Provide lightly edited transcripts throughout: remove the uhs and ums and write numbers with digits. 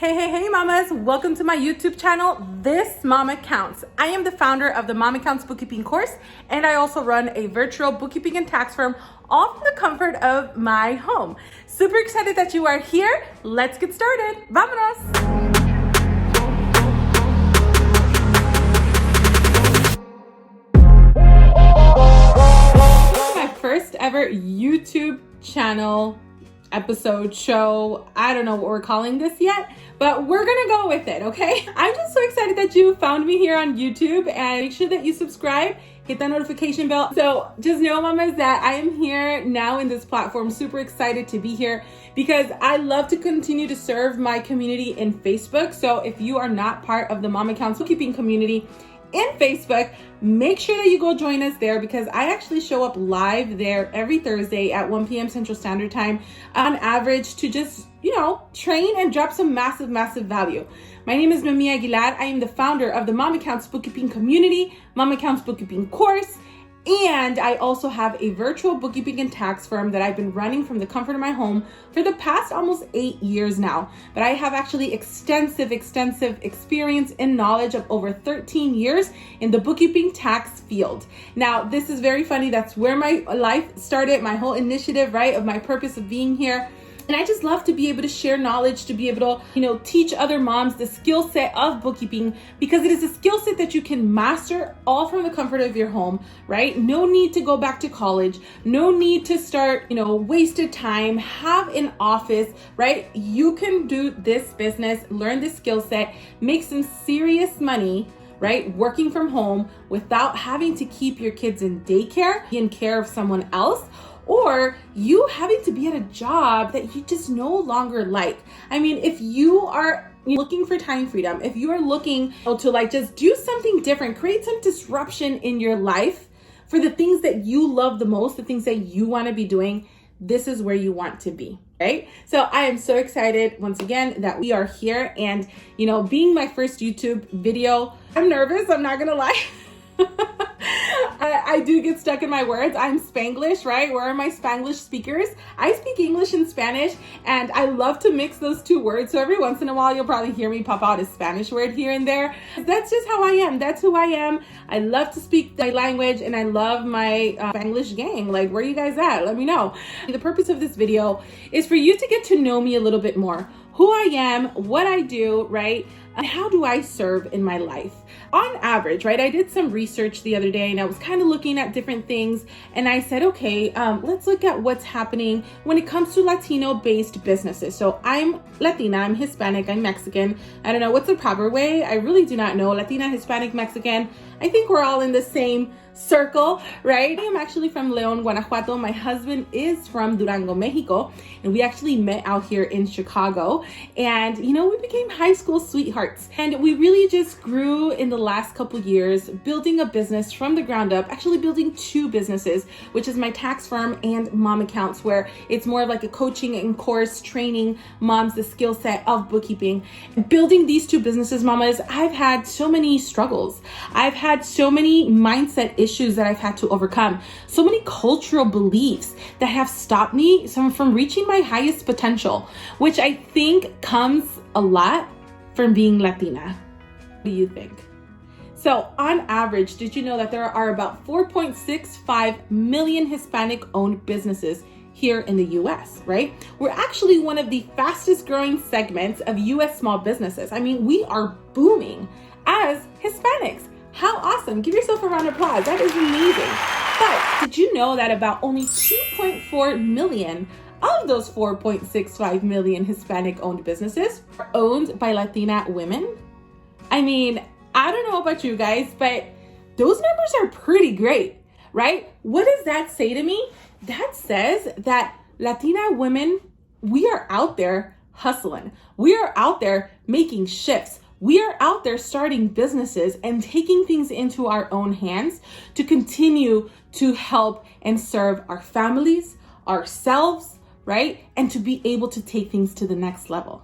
Hey mamas, welcome to my YouTube channel, This Mama Counts. I am the founder of the Mama Counts bookkeeping course, and I also run a virtual bookkeeping and tax firm, all from the comfort of my home. Super excited that you are here. Let's get started. Vámonos! My first ever YouTube channel episode, show. I don't know what we're calling this yet, but we're gonna go with it, okay? I'm just so excited that you found me here on YouTube, and make sure that you subscribe, hit that notification bell. So just know, mamas, that I am here now in this platform, super excited to be here because I love to continue to serve my community in Facebook. So if you are not part of the Mama Counts bookkeeping community in Facebook, make sure that you go join us there, because I actually show up live there every Thursday at 1 p.m. Central Standard Time on average to just, train and drop some massive value. My name is Noemi Aguilar. I am the founder of the Mama Counts bookkeeping community, Mama Counts bookkeeping course, and I also have a virtual bookkeeping and tax firm that I've been running from the comfort of my home for the past almost 8 years now. But I have actually extensive experience and knowledge of over 13 years in the bookkeeping tax field. Now, this is very funny. That's where my life started, my whole initiative, right, of my purpose of being here. And I just love to be able to share knowledge, to be able to, teach other moms the skill set of bookkeeping, because it is a skill set that you can master all from the comfort of your home, right? No need to go back to college. No need to start, wasted time, have an office, right? You can do this business, learn this skill set, make some serious money, right? Working from home without having to keep your kids in daycare, in care of someone else, or you having to be at a job that you just no longer like. I mean, if you are looking for time freedom, if you are looking to just do something different, create some disruption in your life for the things that you love the most, the things that you want to be doing, this is where you want to be, right? So I am so excited once again that we are here, and being my first YouTube video, I'm nervous, I'm not gonna lie. I do get stuck in my words. I'm Spanglish, right? Where are my Spanglish speakers? I speak English and Spanish, and I love to mix those two words. So every once in a while, you'll probably hear me pop out a Spanish word here and there. That's just how I am. That's who I am. I love to speak my language, and I love my Spanglish gang. Like, where are you guys at? Let me know. The purpose of this video is for you to get to know me a little bit more. Who I am, what I do, right? And how do I serve in my life? On average, right? I did some research the other day, and I was kind of looking at different things, and I said, okay, let's look at what's happening when it comes to Latino-based businesses. So I'm Latina, I'm Hispanic, I'm Mexican. I don't know what's the proper way. I really do not know. Latina, Hispanic, Mexican. I think we're all in the same circle, right? I am actually from León, Guanajuato. My husband is from Durango, Mexico, and we actually met out here in Chicago, and we became high school sweethearts, and we really just grew in the last couple years building a business from the ground up, actually building two businesses, which is my tax firm and Mama Counts, where it's more of like a coaching and course training moms the skill set of bookkeeping. Building these two businesses, mamas, I've had so many struggles. I've had so many mindset issues that I've had to overcome, so many cultural beliefs that have stopped me from reaching my highest potential, which I think comes a lot from being Latina. What do you think? So on average, did you know that there are about 4.65 million Hispanic owned businesses here in the US, right? We're actually one of the fastest growing segments of US small businesses. I mean, we are booming as Hispanics. How awesome. Give yourself a round of applause. That is amazing. But did you know that about only 2.4 million of those 4.65 million Hispanic owned businesses are owned by Latina women? I mean, I don't know about you guys, but those numbers are pretty great, right? What does that say to me? That says that Latina women, we are out there hustling. We are out there making shifts. We are out there starting businesses and taking things into our own hands to continue to help and serve our families, ourselves, right? And to be able to take things to the next level.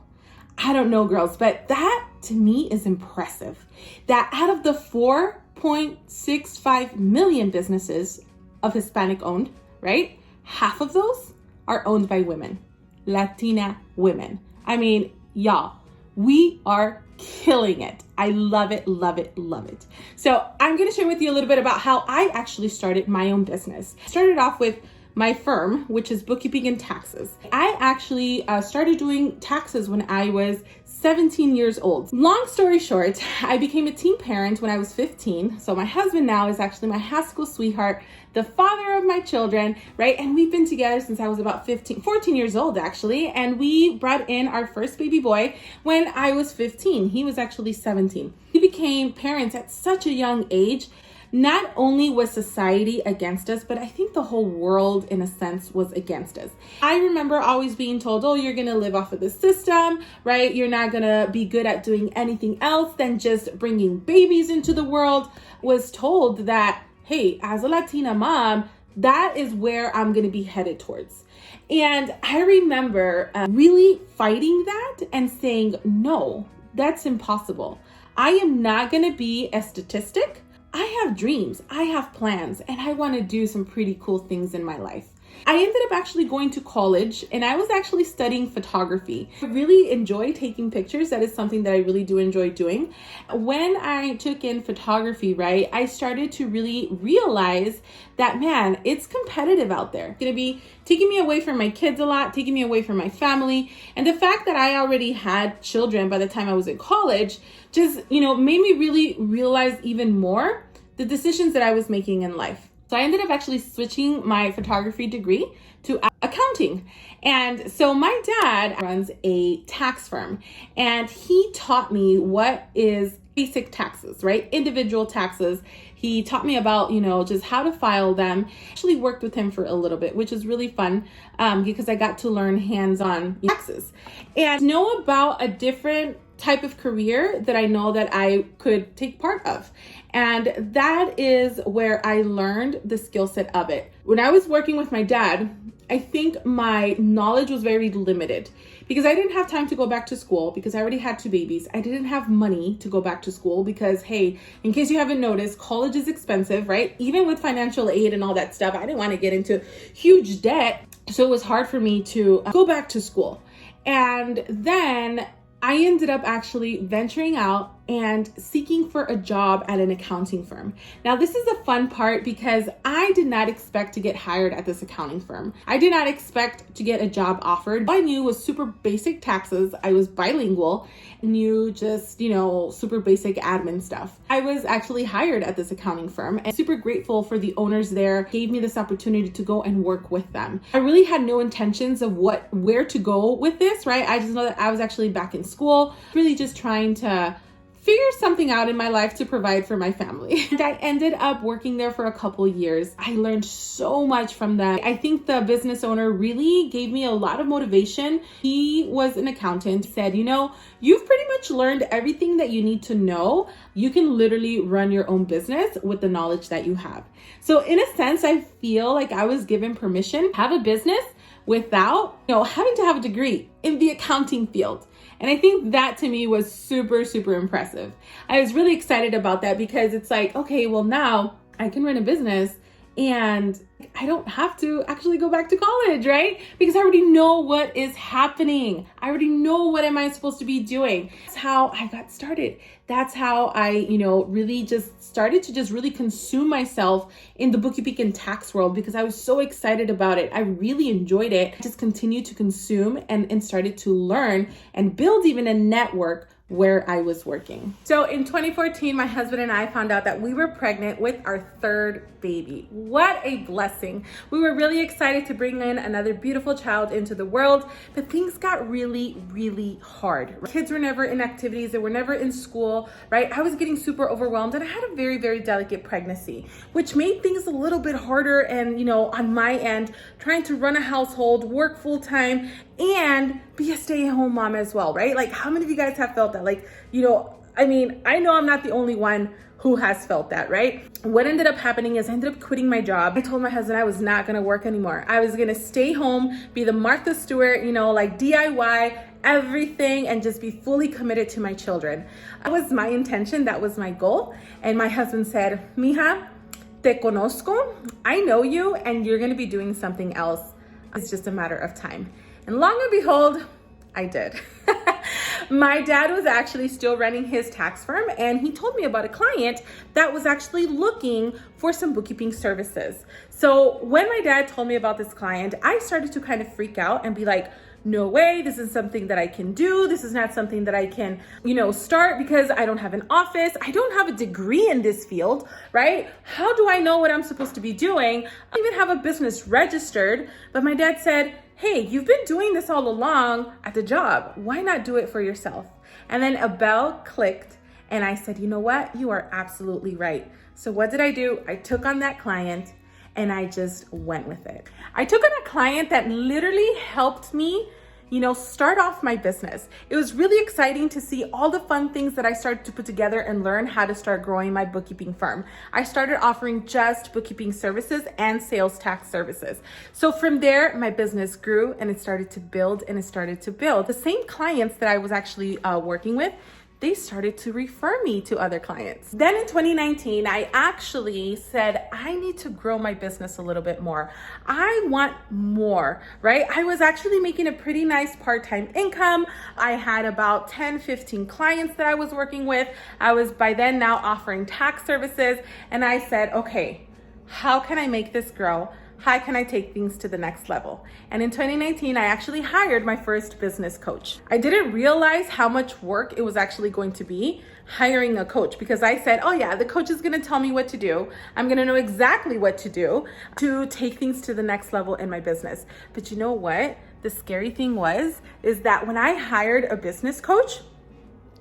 I don't know, girls, but that to me is impressive. That out of the 4.65 million businesses of Hispanic owned, right? Half of those are owned by women, Latina women. I mean, y'all, We are killing it. I love it, love it, love it. So I'm going to share with you a little bit about how I actually started my own business. Started off with my firm, which is bookkeeping and taxes. I actually started doing taxes when I was 17 years old. Long story short, I became a teen parent when I was 15. So my husband now is actually my high school sweetheart, the father of my children, right? And we've been together since I was about 14 years old actually. And we brought in our first baby boy when I was 15. He was actually 17. We became parents at such a young age. Not only was society against us, but I think the whole world, in a sense, was against us. I remember always being told, oh, you're going to live off of the system, right? You're not going to be good at doing anything else than just bringing babies into the world. Was told that, hey, as a Latina mom, that is where I'm going to be headed towards. And I remember really fighting that and saying, no, that's impossible. I am not going to be a statistic. I have dreams, I have plans, and I want to do some pretty cool things in my life. I ended up actually going to college and I was actually studying photography. I really enjoy taking pictures. That is something that I really do enjoy doing. When I took in photography, right, I started to really realize that, man, it's competitive out there. It's going to be taking me away from my kids a lot, taking me away from my family. And the fact that I already had children by the time I was in college just, made me really realize even more the decisions that I was making in life. So I ended up actually switching my photography degree to accounting. And so my dad runs a tax firm and he taught me what is basic taxes, right? Individual taxes. He taught me about, just how to file them. Actually worked with him for a little bit, which is really fun because I got to learn hands-on taxes and know about a different type of career that I know that I could take part of. And that is where I learned the skill set of it. When I was working with my dad, I think my knowledge was very limited because I didn't have time to go back to school because I already had 2 babies. I didn't have money to go back to school because, hey, in case you haven't noticed, college is expensive, right? Even with financial aid and all that stuff, I didn't want to get into huge debt. So it was hard for me to go back to school. And then I ended up actually venturing out and seeking for a job at an accounting firm. Now, this is the fun part because I did not expect to get hired at this accounting firm. I did not expect to get a job offered. All I knew was super basic taxes. I was bilingual, knew just, super basic admin stuff. I was actually hired at this accounting firm and super grateful for the owners there, gave me this opportunity to go and work with them. I really had no intentions of where to go with this, right? I just know that I was actually back in school, really just trying to figure something out in my life to provide for my family. And I ended up working there for a couple years. I learned so much from them. I think the business owner really gave me a lot of motivation. He was an accountant, said, you've pretty much learned everything that you need to know. You can literally run your own business with the knowledge that you have. So in a sense, I feel like I was given permission to have a business without, having to have a degree in the accounting field. And I think that to me was super, super impressive. I was really excited about that because it's like, okay, well now I can run a business and I don't have to actually go back to college, right? Because I already know what is happening. I already know what am I supposed to be doing. That's how I got started. That's how I, really just started to just really consume myself in the bookkeeping and tax world because I was so excited about it. I really enjoyed it. I just continued to consume and started to learn and build even a network where I was working. So in 2014, my husband and I found out that we were pregnant with our 3rd baby. What a blessing. We were really excited to bring in another beautiful child into the world, but things got really, really hard. Kids were never in activities, they were never in school, right? I was getting super overwhelmed and I had a very, very delicate pregnancy, which made things a little bit harder and, on my end, trying to run a household, work full time, and be a stay-at-home mom as well, right? Like, how many of you guys have felt that? Like, I know I'm not the only one who has felt that, right? What ended up happening is I ended up quitting my job. I told my husband I was not gonna work anymore. I was gonna stay home, be the Martha Stewart, like DIY everything and just be fully committed to my children. That was my intention, that was my goal. And my husband said, Mija, te conozco, I know you, and you're gonna be doing something else. It's just a matter of time. And long and behold, I did. My dad was actually still running his tax firm, and he told me about a client that was actually looking for some bookkeeping services. So when my dad told me about this client, I started to kind of freak out and be like, no way, this is something that I can do. This is not something that I can, start because I don't have an office. I don't have a degree in this field, right? How do I know what I'm supposed to be doing? I don't even have a business registered. But my dad said, hey, you've been doing this all along at the job. Why not do it for yourself? And then a bell clicked and I said, you know what? You are absolutely right. So what did I do? I took on that client and I just went with it. I took on a client that literally helped me, start off my business. It was really exciting to see all the fun things that I started to put together and learn how to start growing my bookkeeping firm. I started offering just bookkeeping services and sales tax services. So from there, my business grew and it started to build and it started to build. The same clients that I was actually working with, they started to refer me to other clients. Then in 2019, I actually said, I need to grow my business a little bit more. I want more, right? I was actually making a pretty nice part-time income. I had about 10, 15 clients that I was working with. I was by then now offering tax services. And I said, okay, how can I make this grow? How can I take things to the next level? And in 2019, I actually hired my first business coach. I didn't realize how much work it was actually going to be hiring a coach, because I said, oh yeah, the coach is gonna tell me what to do. I'm gonna know exactly what to do to take things to the next level in my business. But you know what? The scary thing is that when I hired a business coach,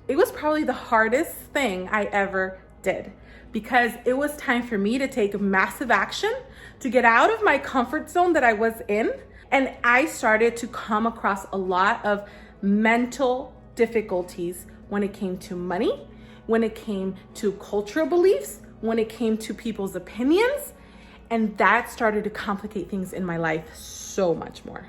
it was probably the hardest thing I ever did, because it was time for me to take massive action to get out of my comfort zone that I was in. And I started to come across a lot of mental difficulties when it came to money, when it came to cultural beliefs, when it came to people's opinions. And that started to complicate things in my life so much more.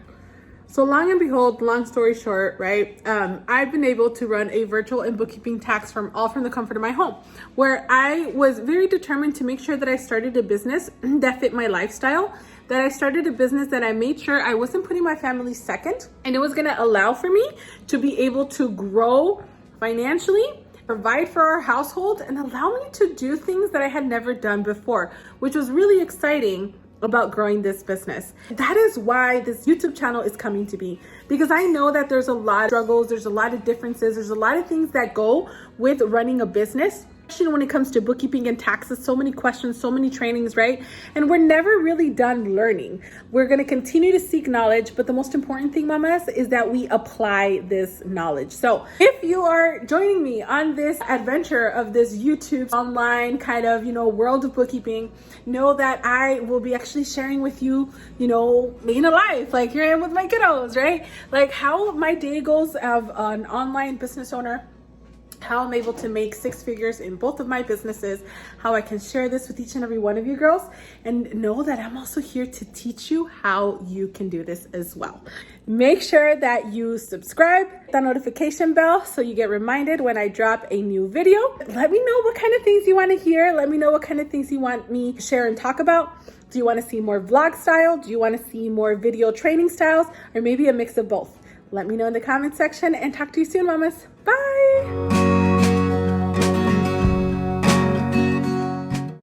So long and behold, long story short, right? I've been able to run a virtual and bookkeeping tax firm all from the comfort of my home, where I was very determined to make sure that I started a business that fit my lifestyle, that I started a business that I made sure I wasn't putting my family second, and it was gonna allow for me to be able to grow financially, provide for our household, and allow me to do things that I had never done before, which was really exciting about growing this business. That is why this YouTube channel is coming to be, because I know that there's a lot of struggles, there's a lot of differences, there's a lot of things that go with running a business. When it comes to bookkeeping and taxes, so many questions, so many trainings, right? And we're never really done learning. We're going to continue to seek knowledge, but the most important thing, mamas, is that we apply this knowledge. So if you are joining me on this adventure of this YouTube online kind of, world of bookkeeping, know that I will be actually sharing with you, being alive, like here I am with my kiddos, right? Like how my day goes of an online business owner, how I'm able to make 6 figures in both of my businesses, how I can share this with each and every one of you girls, and know that I'm also here to teach you how you can do this as well. Make sure that you subscribe, hit that notification bell so you get reminded when I drop a new video. Let me know what kind of things you want to hear. Let me know what kind of things you want me to share and talk about. Do you want to see more vlog style? Do you want to see more video training styles? Or maybe a mix of both? Let me know in the comment section and talk to you soon, mamas. Bye.